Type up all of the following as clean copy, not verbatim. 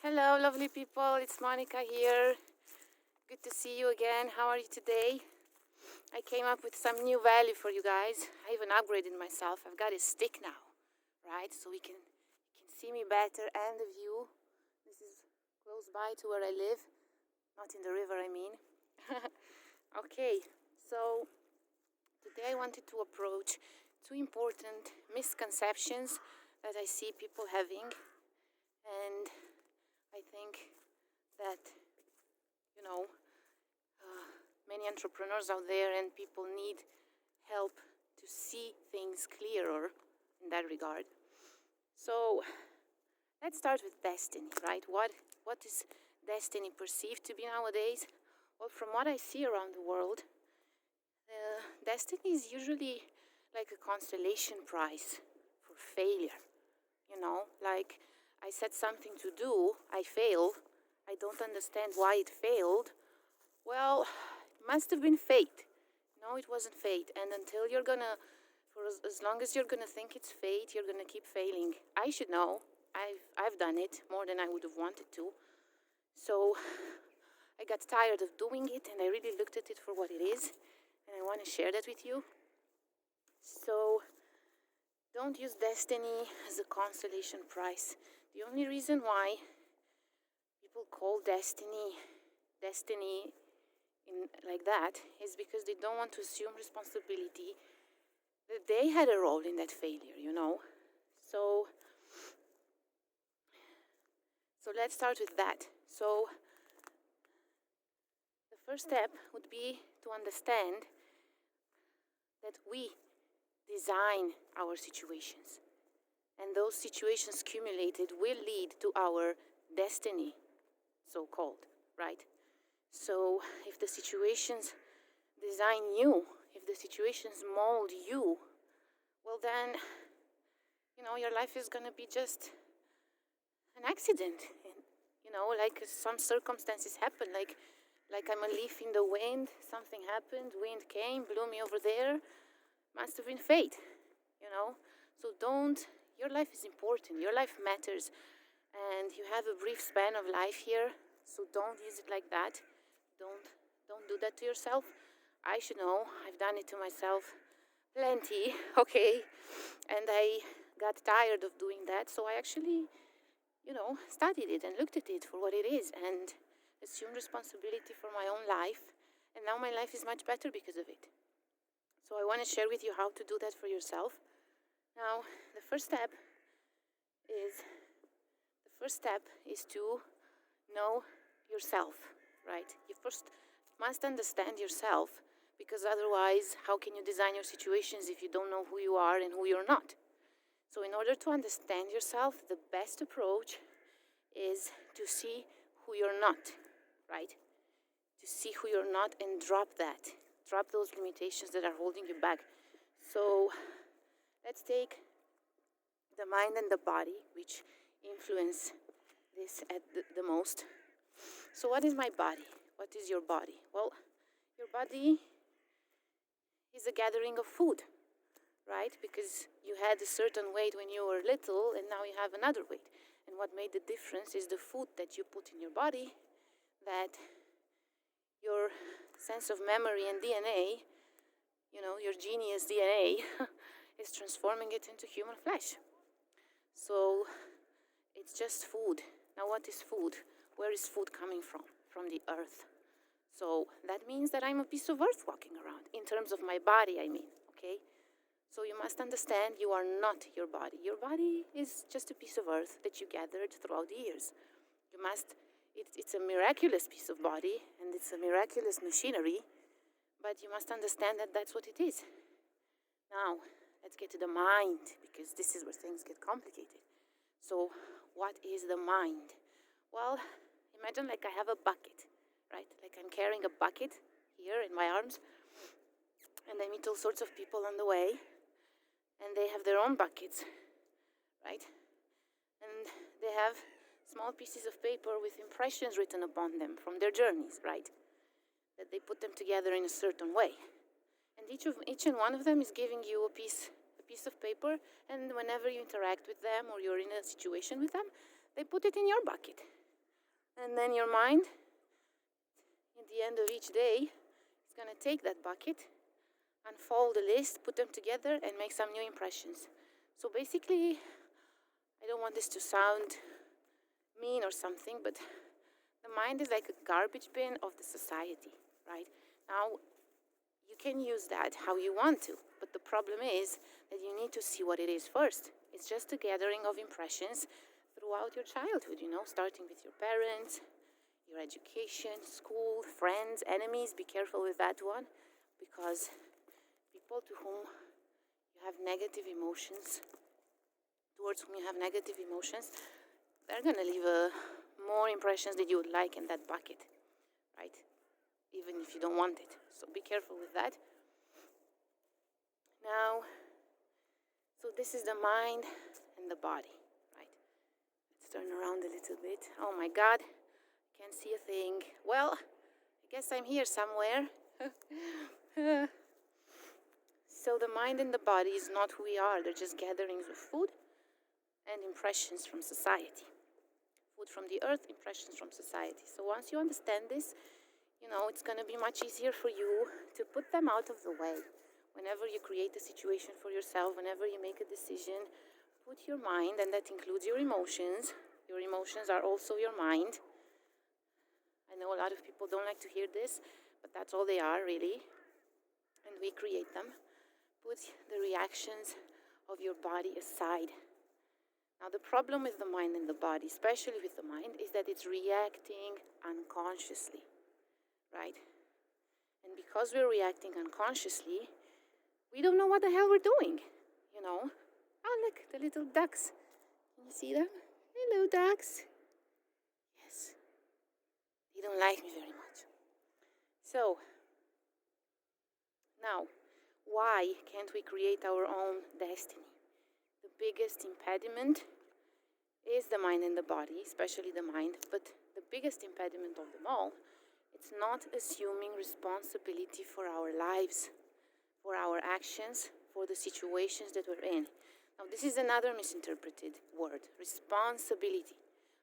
Hello, lovely people. It's Monica here. Good to see you again. How are you today? I came up with some new value for you guys. I even upgraded myself. I've got a stick now, right? So you can see me better and the view. This is close by to where I live. Not in the river, I mean. Okay, so today I wanted to approach two important misconceptions that I see people having. And I think that, many entrepreneurs out there and people need help to see things clearer in that regard. So let's start with destiny, right? What is destiny perceived to be nowadays? Well, from what I see around the world, destiny is usually like a consolation prize for failure. Like I set something to do, I fail, I don't understand why it failed. Well, it must have been fate. No, it wasn't fate. And until you're gonna, for as long as you're gonna think it's fate, you're gonna keep failing. I should know. I've done it more than I would have wanted to. So I got tired of doing it, and I really looked at it for what it is, and I want to share that with you. So don't use destiny as a consolation prize. The only reason why people call destiny in like that is because they don't want to assume responsibility that they had a role in that failure, So let's start with that. So the first step would be to understand that we design our situations. And those situations accumulated will lead to our destiny, so-called, right? So if the situations design you, if the situations mold you, well then, your life is going to be just an accident. Like some circumstances happen, like I'm a leaf in the wind, something happened, wind came, blew me over there, must have been fate, So your life is important, your life matters, and you have a brief span of life here, so don't use it like that. Don't do that to yourself. I should know, I've done it to myself plenty, okay, and I got tired of doing that, so I actually, studied it and looked at it for what it is and assumed responsibility for my own life, and now my life is much better because of it. So I want to share with you how to do that for yourself. Now, the first step is to know yourself, right? You first must understand yourself, because otherwise, how can you design your situations if you don't know who you are and who you're not? So in order to understand yourself, the best approach is to see who you're not, right? To see who you're not and drop that. Drop those limitations that are holding you back. So let's take the mind and the body, which influence this at the most. So what is my body? What is your body? Well, your body is a gathering of food, right? Because you had a certain weight when you were little, and now you have another weight. And what made the difference is the food that you put in your body, that your sense of memory and DNA, your genius DNA, is transforming it into human flesh. So it's just food. Now what is food? Where is food coming from? From the earth. So that means that I'm a piece of earth walking around, in terms of my body, I mean, okay? So you must understand you are not your body. Your body is just a piece of earth that you gathered throughout the years. It's a miraculous piece of body, and it's a miraculous machinery, but you must understand that that's what it is. Now, let's get to the mind, because this is where things get complicated. So, what is the mind? Well, imagine like I have a bucket, right? Like I'm carrying a bucket here in my arms, and I meet all sorts of people on the way, and they have their own buckets, right? And they have small pieces of paper with impressions written upon them from their journeys, right? That they put them together in a certain way. And each and one of them is giving you a piece of paper, and whenever you interact with them or you're in a situation with them, they put it in your bucket. And then your mind, at the end of each day, is going to take that bucket, unfold the list, put them together, and make some new impressions. So basically, I don't want this to sound mean or something, but the mind is like a garbage bin of the society, right? Now, you can use that how you want to, but the problem is that you need to see what it is first. It's just a gathering of impressions throughout your childhood, starting with your parents, your education, school, friends, enemies. Be careful with that one, because people to whom you have negative emotions, towards whom you have negative emotions, they're going to leave more impressions than you would like in that bucket, right? Even if you don't want it. So be careful with that. Now, so this is the mind and the body, right? Let's turn around a little bit. Oh my God, can't see a thing. Well, I guess I'm here somewhere. So the mind and the body is not who we are. They're just gatherings of food and impressions from society. Food from the earth, impressions from society. So once you understand this, it's going to be much easier for you to put them out of the way. Whenever you create a situation for yourself, whenever you make a decision, put your mind, and that includes your emotions. Your emotions are also your mind. I know a lot of people don't like to hear this, but that's all they are, really. And we create them. Put the reactions of your body aside. Now, the problem with the mind and the body, especially with the mind, is that it's reacting unconsciously, right? And because we're reacting unconsciously, we don't know what the hell we're doing, Oh, look, the little ducks. Can you see them? Hello, ducks. Yes. They don't like me very much. So, now, why can't we create our own destiny? The biggest impediment is the mind and the body, especially the mind, but the biggest impediment of them all, it's not assuming responsibility for our lives, for our actions, for the situations that we're in. Now, this is another misinterpreted word, responsibility.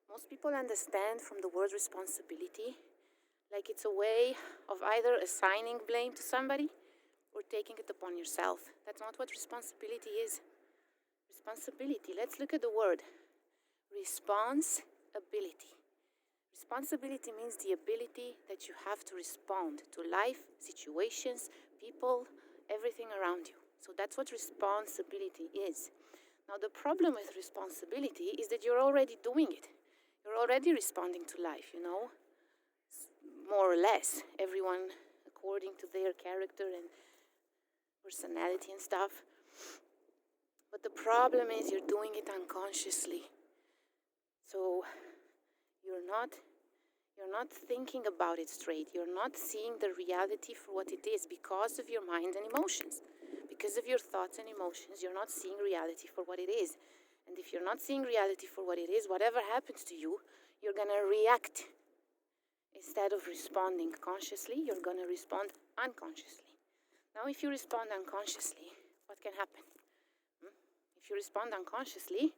Most people understand from the word responsibility like it's a way of either assigning blame to somebody or taking it upon yourself. That's not what responsibility is. Responsibility, let's look at the word. Responsibility. Responsibility means the ability that you have to respond to life, situations, people, everything around you. So that's what responsibility is. Now, the problem with responsibility is that you're already doing it. You're already responding to life, more or less. Everyone according to their character and personality and stuff. But the problem is you're doing it unconsciously. So you're not thinking about it straight. You're not seeing the reality for what it is because of your mind and emotions. Because of your thoughts and emotions, you're not seeing reality for what it is. And if you're not seeing reality for what it is, whatever happens to you, you're going to react. Instead of responding consciously, you're going to respond unconsciously. Now, if you respond unconsciously, what can happen? If you respond unconsciously,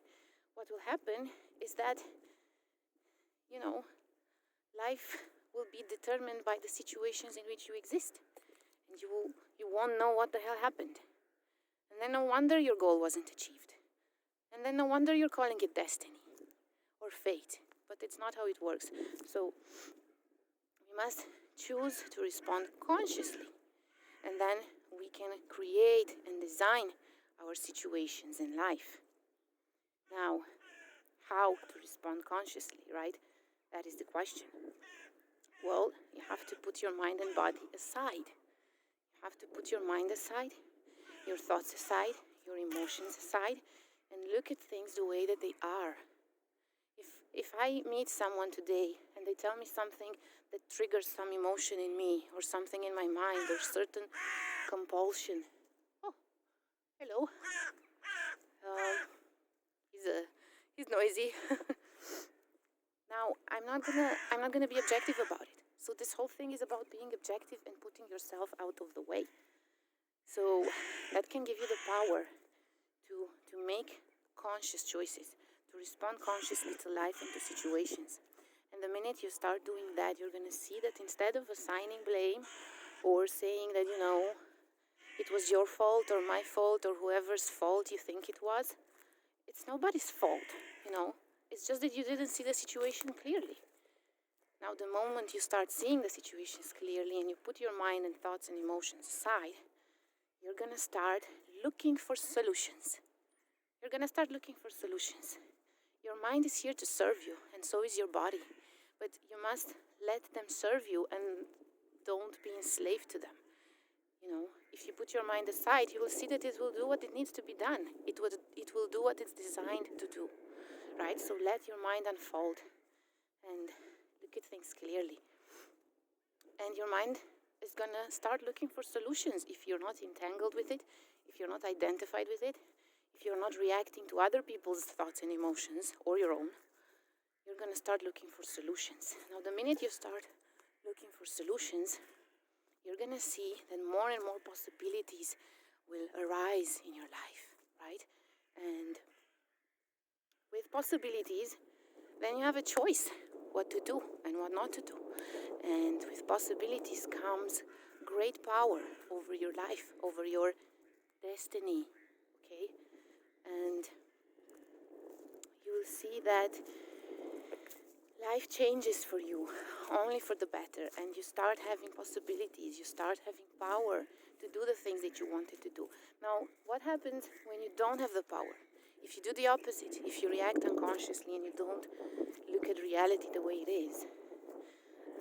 what will happen is that, life will be determined by the situations in which you exist. And you won't know what the hell happened. And then no wonder your goal wasn't achieved. And then no wonder you're calling it destiny or fate. But it's not how it works. So we must choose to respond consciously. And then we can create and design our situations in life. Now, how to respond consciously, right? That is the question. Well, you have to put your mind and body aside. You have to put your mind aside, your thoughts aside, your emotions aside, and look at things the way that they are. If I meet someone today and they tell me something that triggers some emotion in me or something in my mind or certain compulsion. Oh, hello. He's noisy. Now, I'm not gonna be objective about it. So this whole thing is about being objective and putting yourself out of the way. So that can give you the power to make conscious choices, to respond consciously to life and to situations. And the minute you start doing that, you're going to see that instead of assigning blame or saying that, it was your fault or my fault or whoever's fault you think it was, it's nobody's fault, It's just that you didn't see the situation clearly. Now, the moment you start seeing the situations clearly and you put your mind and thoughts and emotions aside, you're going to start looking for solutions. You're going to start looking for solutions. Your mind is here to serve you, and so is your body. But you must let them serve you and don't be enslaved to them. If you put your mind aside, you will see that it will do what it needs to be done. It will do what it's designed to do, right? So let your mind unfold and look at things clearly. And your mind is going to start looking for solutions if you're not entangled with it, if you're not identified with it, if you're not reacting to other people's thoughts and emotions or your own. You're going to start looking for solutions. Now, the minute you start looking for solutions, you're going to see that more and more possibilities will arise in your life, right? And with possibilities, then you have a choice what to do and what not to do. And with possibilities comes great power over your life, over your destiny, okay? And you will see that life changes for you only for the better, and you start having possibilities, you start having power to do the things that you wanted to do. Now, what happens when you don't have the power? If you do the opposite, if you react unconsciously and you don't look at reality the way it is,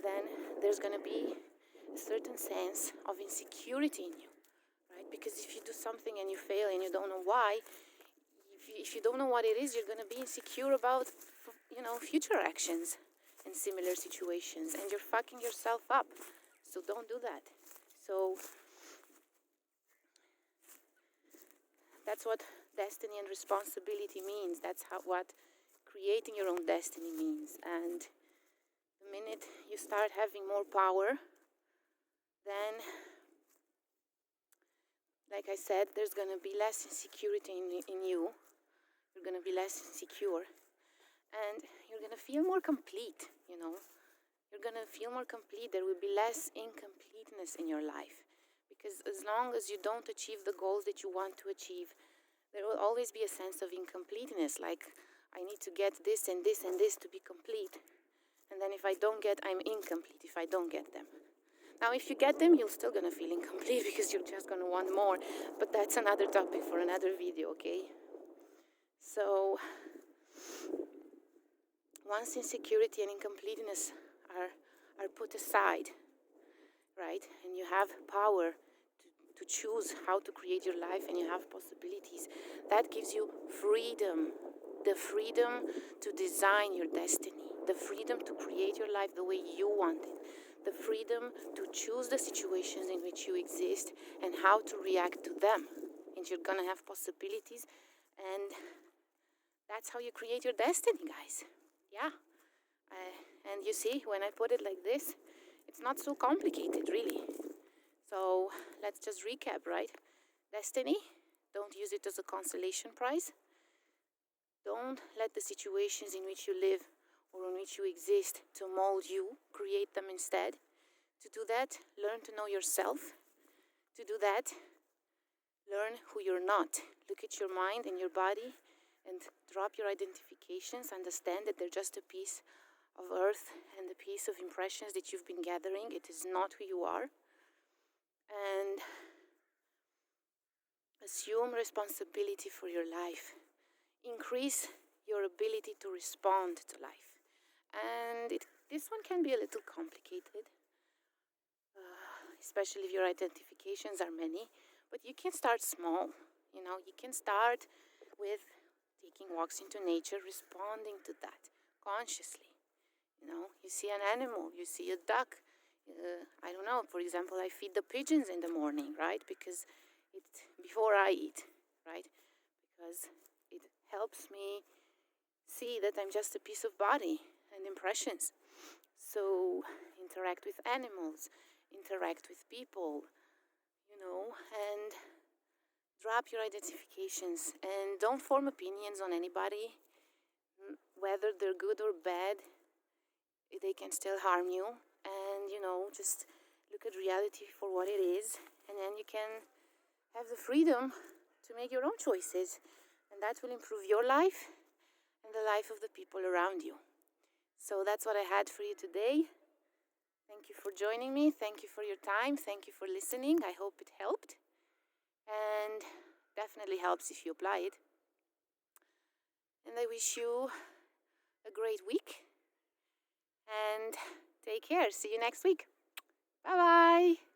then there's going to be a certain sense of insecurity in you, right? Because if you do something and you fail and you don't know why, if you don't know what it is, you're going to be insecure about, future actions in similar situations, and you're fucking yourself up. So don't do that. So that's what destiny and responsibility means. That's what creating your own destiny means. And the minute you start having more power, then, like I said, there's going to be less insecurity in you. You're going to be less insecure. And you're going to feel more complete, You're going to feel more complete. There will be less incompleteness in your life. Because as long as you don't achieve the goals that you want to achieve, there will always be a sense of incompleteness. Like, I need to get this and this and this to be complete. And then if I don't get, I'm incomplete if I don't get them. Now, if you get them, you're still going to feel incomplete because you're just going to want more. But that's another topic for another video, okay? So once insecurity and incompleteness are put aside, right, and you have power to choose how to create your life, and you have possibilities, that gives you freedom, the freedom to design your destiny, the freedom to create your life the way you want it, the freedom to choose the situations in which you exist and how to react to them. And you're gonna have possibilities, and that's how you create your destiny, guys. Yeah. And you see, when I put it like this, it's not so complicated, really. So let's just recap, right? Destiny, don't use it as a consolation prize. Don't let the situations in which you live or in which you exist to mold you. Create them instead. To do that, learn to know yourself. To do that, learn who you're not. Look at your mind and your body and drop your identifications. Understand that they're just a piece of earth and a piece of impressions that you've been gathering. It is not who you are. And assume responsibility for your life. Increase your ability to respond to life. And this one can be a little complicated, especially if your identifications are many. But you can start small. You can start with taking walks into nature, responding to that consciously. You see an animal, you see a duck. I don't know, for example, I feed the pigeons in the morning, right? Because before I eat, right? Because it helps me see that I'm just a piece of body and impressions. So interact with animals, interact with people, and drop your identifications and don't form opinions on anybody, whether they're good or bad. they can still harm you. And, just look at reality for what it is. And then you can have the freedom to make your own choices. And that will improve your life and the life of the people around you. So that's what I had for you today. Thank you for joining me. Thank you for your time. Thank you for listening. I hope it helped. And definitely helps if you apply it. And I wish you a great week. And take care. See you next week. Bye-bye.